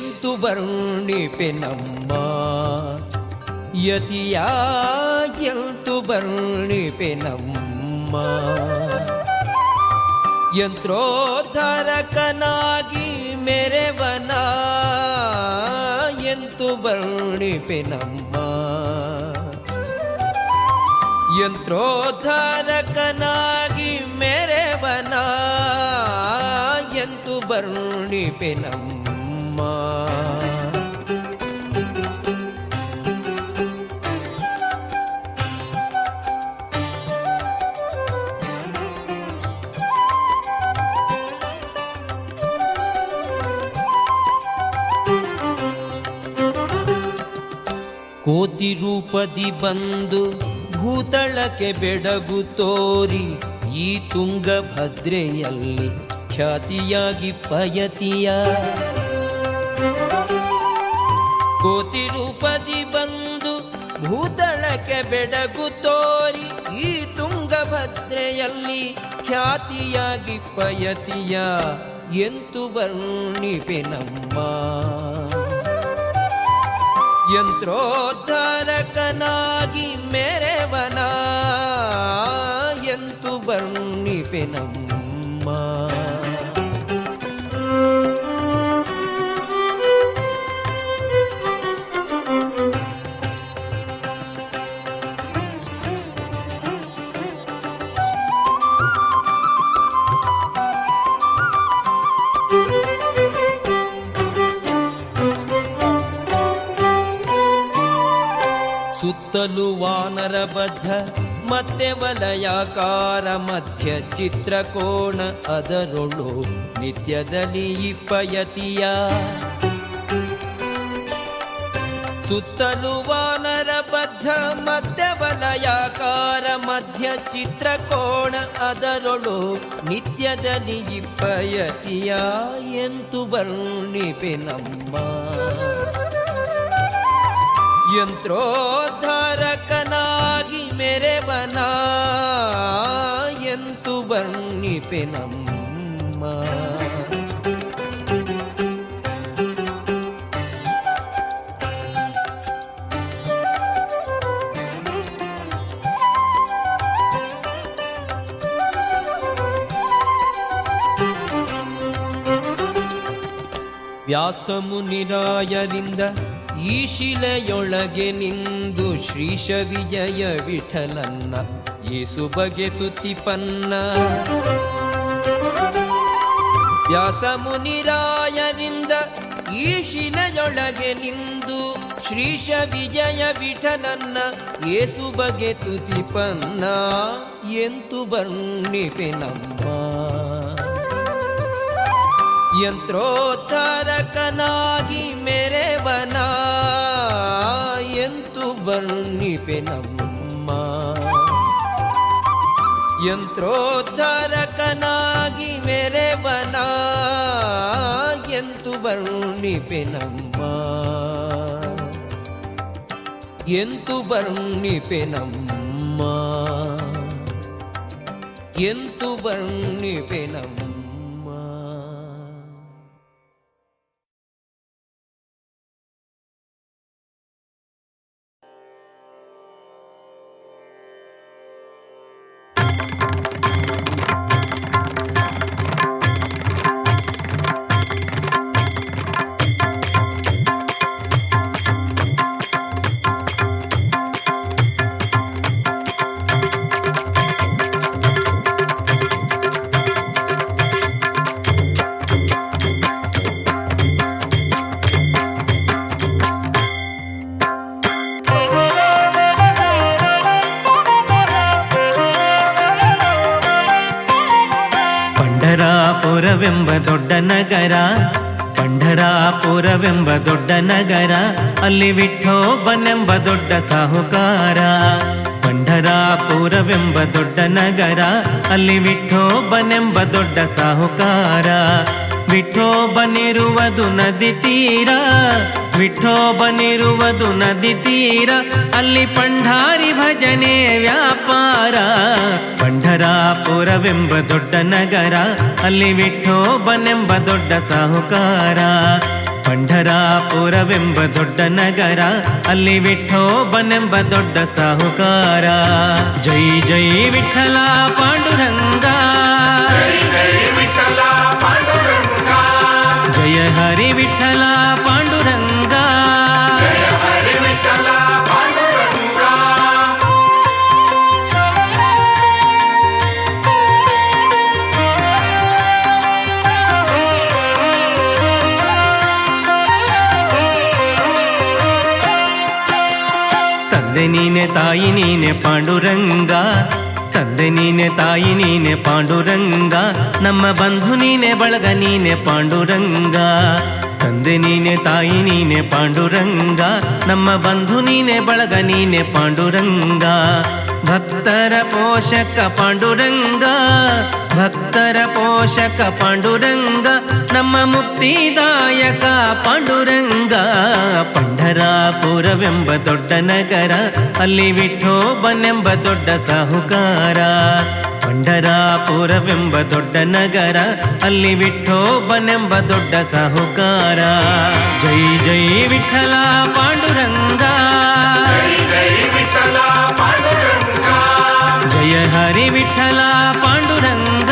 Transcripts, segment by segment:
ಎಂತು ವರ್ಣಿಪೆನಮ್ಮ ಯತಿಯ ಎಂತು ವರ್ಣಿಪೆನಮ್ಮ ಯಂತ್ರೋದ್ಧಾರಕನಾಗಿ ಮೆರೆವನ ಎಂತು ವರ್ಣಿಪೆನಮ್ಮ ಯಂತ್ರೋದ್ಧಾರಕನಾಗಿ ಮೆರೆವನ ಎಂತು ವರ್ಣಿಪೆನಮ್ಮ ಕೋತಿ ರೂಪದಿ ಬಂದು ಭೂತಳಕ್ಕೆ ಬೆಡಗು ತೋರಿ ಈ ತುಂಗಭದ್ರೆಯಲ್ಲಿ ಖ್ಯಾತಿಯಾಗಿ ಪಯತಿಯ ಕೋತಿ ರೂಪದಿ ಬಂದು ಭೂತಳಕ್ಕೆ ಬೆಡಗು ತೋರಿ ಈ ತುಂಗಭದ್ರೆಯಲ್ಲಿ ಖ್ಯಾತಿಯಾಗಿ ಪಯತಿಯ ಎಂತು ವರ್ಣಿಪೆನಮ್ಮ ಯಂತ್ರೋದ್ಧಾರಕನಾಗಿ ಮೆರೆವನ ಎಂತು ವರ್ಣಿಪೆನಮ್ಮ ಸುತ್ತಲೂ ವಾನರಬದ್ಧ ಮತ್ತೆ ವಲಯಾಕಾರ ಮಧ್ಯ ಚಿತ್ರಕೋಣ ಅದರೊಳು ನಿತ್ಯದಲ್ಲಿ ಇಪ್ಪಯತಿಯ ಸುತ್ತಲೂ ವಾನರಬದ್ಧ ಮಧ್ಯ ವಲಯಾಕಾರ ಮಧ್ಯ ಚಿತ್ರಕೋಣ ಅದರೊಳು ನಿತ್ಯದಲ್ಲಿ ಇಪ್ಪಯತಿಯ ಎಂತು ವರ್ಣಿಪೆನಮ್ಮ ಯಂತ್ರೋದ್ಧಾರಕನಾಗಿ ಮೆರೆವನ ಎಂತು ವರ್ಣಿಪೆನಮ್ಮ ವ್ಯಾಸಮುನಿರಾಯರಿಂದ ಈ ಶಿಲೆಯೊಳಗೆ ನಿಂದು ಶ್ರೀಶ ವಿಜಯ ವಿಠಲನ್ನ ಏಸು ಬಗೆ ತುತಿಪನ್ನ ವ್ಯಾಸಮುನಿರಾಯರಿಂದ ಈ ಶಿಲೆಯೊಳಗೆ ನಿಂದು ಶ್ರೀಶ ವಿಜಯ ವಿಠಲನ್ನ ಏಸು ಬಗೆ ತುತಿಪನ್ನ ಎಂತು ವರ್ಣಿಪೆನಮ್ಮ ಯಂತ್ರೋದ್ಧಾರಕನಾಗಿ ಮೆರೆವನ ಎಂತು ವರ್ಣಿಪೆನಮ್ಮ ಯಂತ್ರೋದ್ಧಾರಕನಾಗಿ ಮೆರೆವನ ಎಂತು ವರ್ಣಿಪೆನಮ್ಮ ಎಂತು ವರ್ಣಿಪೆನಮ್ಮ ಎಂತು ವರ್ಣಿಪೆನಮ್ಮ ಪಂಢರಾಪುರವೆಂಬ ದೊಡ್ಡ ನಗರ, ಪಂಢರಾಪುರವೆಂಬ ದೊಡ್ಡ ನಗರ, ಅಲ್ಲಿ ವಿಠೋಬನೆಂಬ ದೊಡ್ಡ ಸಾಹುಕಾರ. ಪಂಢರಾಪುರವೆಂಬ ದೊಡ್ಡ ನಗರ, ಅಲ್ಲಿ ವಿಠೋಬನೆಂಬ ದೊಡ್ಡ ಸಾಹುಕಾರ. ವಿಠೋಬನಿರುವುದು ನದಿ ತೀರ, ವಿಠೋಬನಿರುವುದು ನದಿ ತೀರ, ಅಲ್ಲಿ ಪಂಢಾರಿ ಭಜನೆ ವ್ಯಾಪಾರ. ಪಂಢರಾಪುರವೆಂಬ ದೊಡ್ಡ ನಗರ, ಅಲ್ಲಿ ವಿಠೋಬನೆಂಬ ದೊಡ್ಡ ಸಾಹುಕಾರ. ಪಂಢರ ಪಂಢರಾಪುರವೆಂಬ ದೊಡ್ಡ ನಗರ, ಅಲ್ಲಿ ವಿಠೋಬನೆಂಬ ದೊಡ್ಡ ಸಾಹುಕಾರ. ಜೈ ಜೈ ವಿಠಲ ಪಾಂಡುರಂಗ, ಜಯ ಹರಿ ವಿಠಲ ಪಾಂಡುರಂಗ. ತಂದೆ ನೀನೆ ತಾಯಿ ನೀನೆ ಪಾಂಡುರಂಗ, ತಂದೆ ನೀನೆ ತಾಯಿ ನೀನೆ ಪಾಂಡುರಂಗ, ನಮ್ಮ ಬಂಧು ನೀನೆ ಬಳಗ ನೀನೆ ಪಾಂಡುರಂಗ. ತಂದೆ ನೀನೆ ತಾಯಿ ನೀನೆ ಪಾಂಡುರಂಗ, ನಮ್ಮ ಬಂಧು ನೀನೆ ಬಳಗ ನೀನೆ ಪಾಂಡುರಂಗ. ಭಕ್ತರ ಪೋಷಕ ಪಾಂಡುರಂಗ, ಭಕ್ತರ ಪೋಷಕ ಪಾಂಡುರಂಗ, ನಮ್ಮ ಮುಕ್ತಿದಾಯಕ ಪಾಂಡುರಂಗ. ಪಂಢರಾಪುರವೆಂಬ ದೊಡ್ಡ ನಗರ, ಅಲ್ಲಿ ವಿಠೋಬನೆಂಬ ದೊಡ್ಡ ಸಾಹುಕಾರ. ಪಂಢರಾಪುರವೆಂಬ ದೊಡ್ಡ ನಗರ, ಅಲ್ಲಿ ವಿಠೋಬನೆಂಬ ದೊಡ್ಡ ಸಾಹುಕಾರ. ಜೈ ಜೈ ವಿಠಲ ಪಾಂಡುರಂಗ, ಜಯ ಹರಿ ವಿಠಲ ಪಾಂಡುರಂಗ.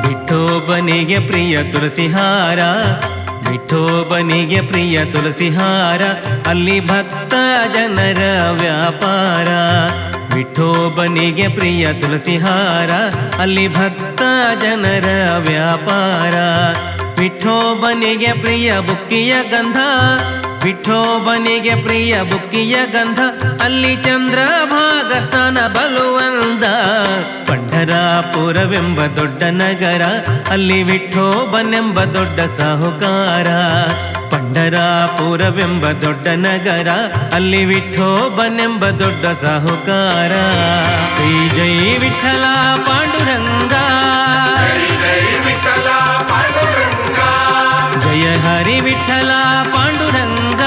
ವಿಠೋಬನಿಗೆ ಪ್ರಿಯ ತುಳಸಿಹಾರ, ವಿಠೋಬನಿಗೆ ಪ್ರಿಯ ತುಳಸಿಹಾರ, ಅಲ್ಲಿ ಭಕ್ತ ಜನರ ವ್ಯಾಪಾರ. ವಿಠೋಬನಿಗೆ ಪ್ರಿಯ ತುಳಸಿಹಾರ, ಅಲ್ಲಿ ಭಕ್ತ ಜನರ ವ್ಯಾಪಾರ. ವಿಠೋಬನಿಗೆ ಪ್ರಿಯ ಬುಕ್ಕಿಯ ಗಂಧ, ವಿಠೋಬನಿಗೆ ಪ್ರಿಯ ಬುಕ್ಕಿಯ ಗಂಧ, ಅಲ್ಲಿ ಚಂದ್ರಭಾಗ ಸ್ನಾನ ಬಲುವಂದ. ಪಂಢರಾಪುರವೆಂಬ ದೊಡ್ಡ ನಗರ, ಅಲ್ಲಿ ವಿಠೋಬನೆಂಬ ದೊಡ್ಡ ಸಾಹುಕಾರ. ಪಂಢರಾಪುರವೆಂಬ ದೊಡ್ಡ ನಗರ, ಅಲ್ಲಿ ವಿಠೋಬನೆಂಬ ದೊಡ್ಡ ಸಾಹುಕಾರ. ಜೈ ಜೈ ವಿಠಲ ಪಾಂಡುರಂಗ, ಜಯ ಹರಿ ವಿಠಲ ಪಾಂಡುರಂಗ.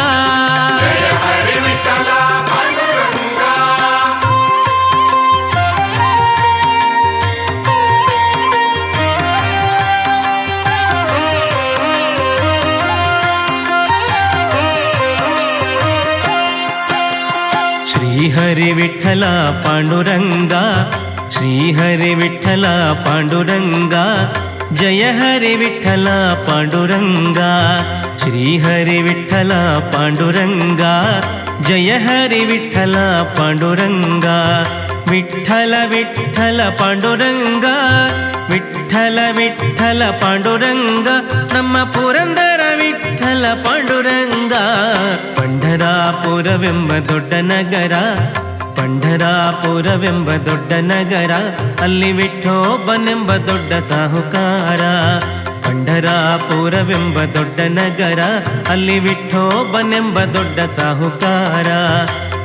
ಶ್ರೀಹರಿ ವಿಠಲ ಪಾಂಡುರಂಗ, ಶ್ರೀಹರಿ ವಿಠಲ ಪಾಂಡುರಂಗ, ಜಯ ಹರಿ ವಿಠಲ ಪಾಂಡುರಂಗ. ಶ್ರೀಹರಿ ವಿಠಲ ಪಾಂಡುರಂಗ, ಜಯ ಹರಿ ವಿಠಲ ಪಾಂಡುರಂಗ. ವಿಠಲ ವಿಠಲ ಪಾಂಡುರಂಗ, ವಿಠಲ ವಿಠಲ ಪಾಂಡುರಂಗ, ನಮ್ಮ ಪುರಂದರ ವಿಠಲ ಪಾಂಡುರಂಗ. ಪಂಢರಾಪುರವೆಂಬ ದೊಡ್ಡ ನಗರ, ಪಂಢರಾಪುರವೆಂಬ ದೊಡ್ಡ ನಗರ, ಅಲ್ಲಿ ವಿಠೋಬನೆಂಬ ದೊಡ್ಡ ಸಾಹುಕಾರ. ಪಂಢರಾಪುರವೆಂಬ ದೊಡ್ಡ ನಗರ, ಅಲ್ಲಿ ವಿಠೋಬನೆಂಬ ದೊಡ್ಡ ಸಾಹುಕಾರ.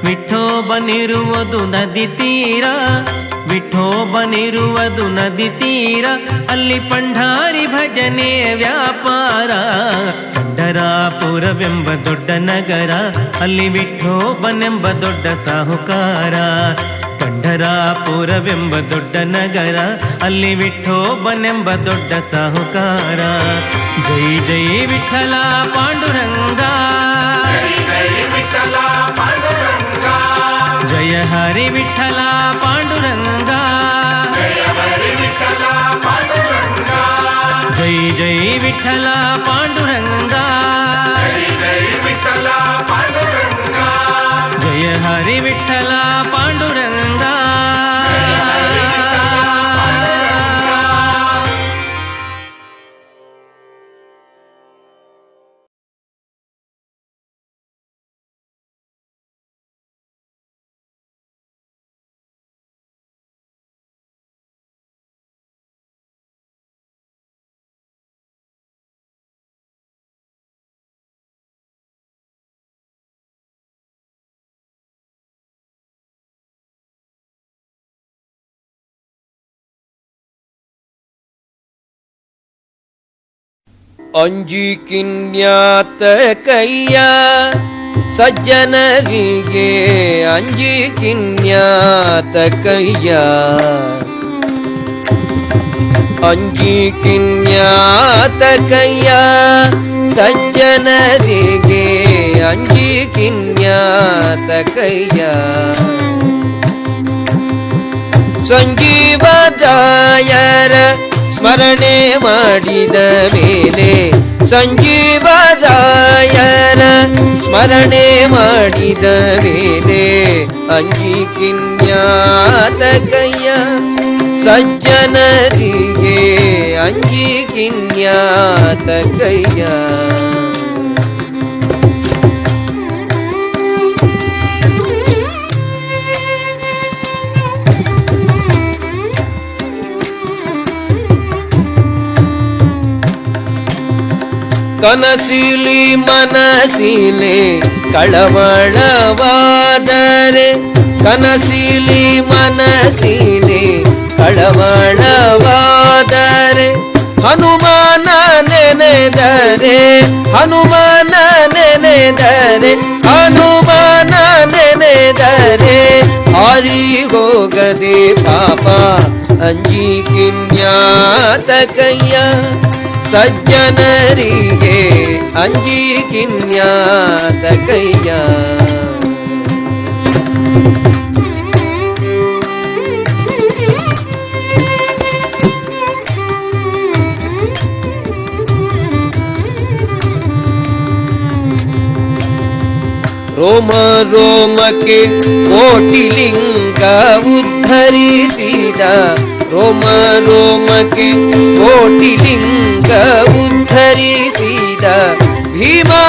ವಿಠೋಬನಿರುವುದು ನದಿ ತೀರ, ವಿಠೋಬನಿರುವುದು ನದಿ ತೀರ, ಅಲ್ಲಿ ಪಂಢಾರಿ ಭಜನೆ ವ್ಯಾಪಾರ. ಪಂಢರಾಪುರವೆಂಬ ದೊಡ್ಡ ನಗರ, ಅಲ್ಲಿ ವಿಠೋಬನೆಂಬ ದೊಡ್ಡ ಸಾಹುಕಾರ. ಪಂಢರಾಪುರವೆಂಬ ದೊಡ್ಡ ನಗರ, ಅಲ್ಲಿ ವಿಠೋಬನೆಂಬ ದೊಡ್ಡ ಸಾಹುಕಾರ. ಜೈ ಜೈ ವಿಠಲ ಪಾಂಡುರಂಗ, ಜಯ ಹರಿ ವಿಠಲ ಪಾಂಡುರಂಗ. ಜೈ ಜೈ ವಿಠಲ ಪಾಂಡುರಂಗ, ಜಯ ಹರಿ ವಿಠಲ ಪಾಂಡುರಂಗ. ಅಂಜಿಕಿನ್ಯಾತ ಕೈಯ ಸಜ್ಜನರಿಗೆ ಅಂಜಿಕಿನ್ಯಾತ ಕೈಯ ಅಂಜಿಕಿನ್ಯಾತ ಕೈಯ ಸಜ್ಜನರಿಗೆ ಅಂಜಿಕಿನ್ಯಾತ ಕೈಯ ಸಂಜೀವರಾಯರ ಸ್ಮರಣೆ ಮಾಡಿದ ಮೇಲೆ ಸಂಜೀವರಾಯರ ಸ್ಮರಣೆ ಮಾಡಿದ ಮೇಲೆ ಅಂಜಿಕಿನ್ಯಾತ ಕೈಯ ಸಜ್ಜನರಿಗೆ ಅಂಜಿಕಿನ್ಯಾತ ಕೈಯ ಕನಸಿಲಿ ಮನಸಿಲೆ ಕಳವಳವಾದರೆ ಕನಸಿಲಿ ಮನಸಿಲೆ ಕಳವಳವಾದರೆ ಹನುಮಾನ ನೆನೆದರೆ ಹನುಮಾನ ನೆನೆದರೆ ಹನುಮಾನ ನೆನೆದರೆ ಹಾರಿ ಹೋಗದೆ ಪಾಪ ಅಂಜಿಕಿನ್ಯಾತ ಕೈಯ ಸಜ್ಜನರಿಗೆ ಅಂಜಿಕಿನ್ಯಾತ ಕೈಯ ರೋಮ ರೋಮಕ್ಕೆ ಕೋಟಿಲಿಂಗ ಉದ್ಧರಿಸಿದ ರೋಮ ರೋಮಕ್ಕೆ ಕೋಟಿಲಿಂಗ ಉದ್ಧರಿಸಿದ ಭೀಮಾ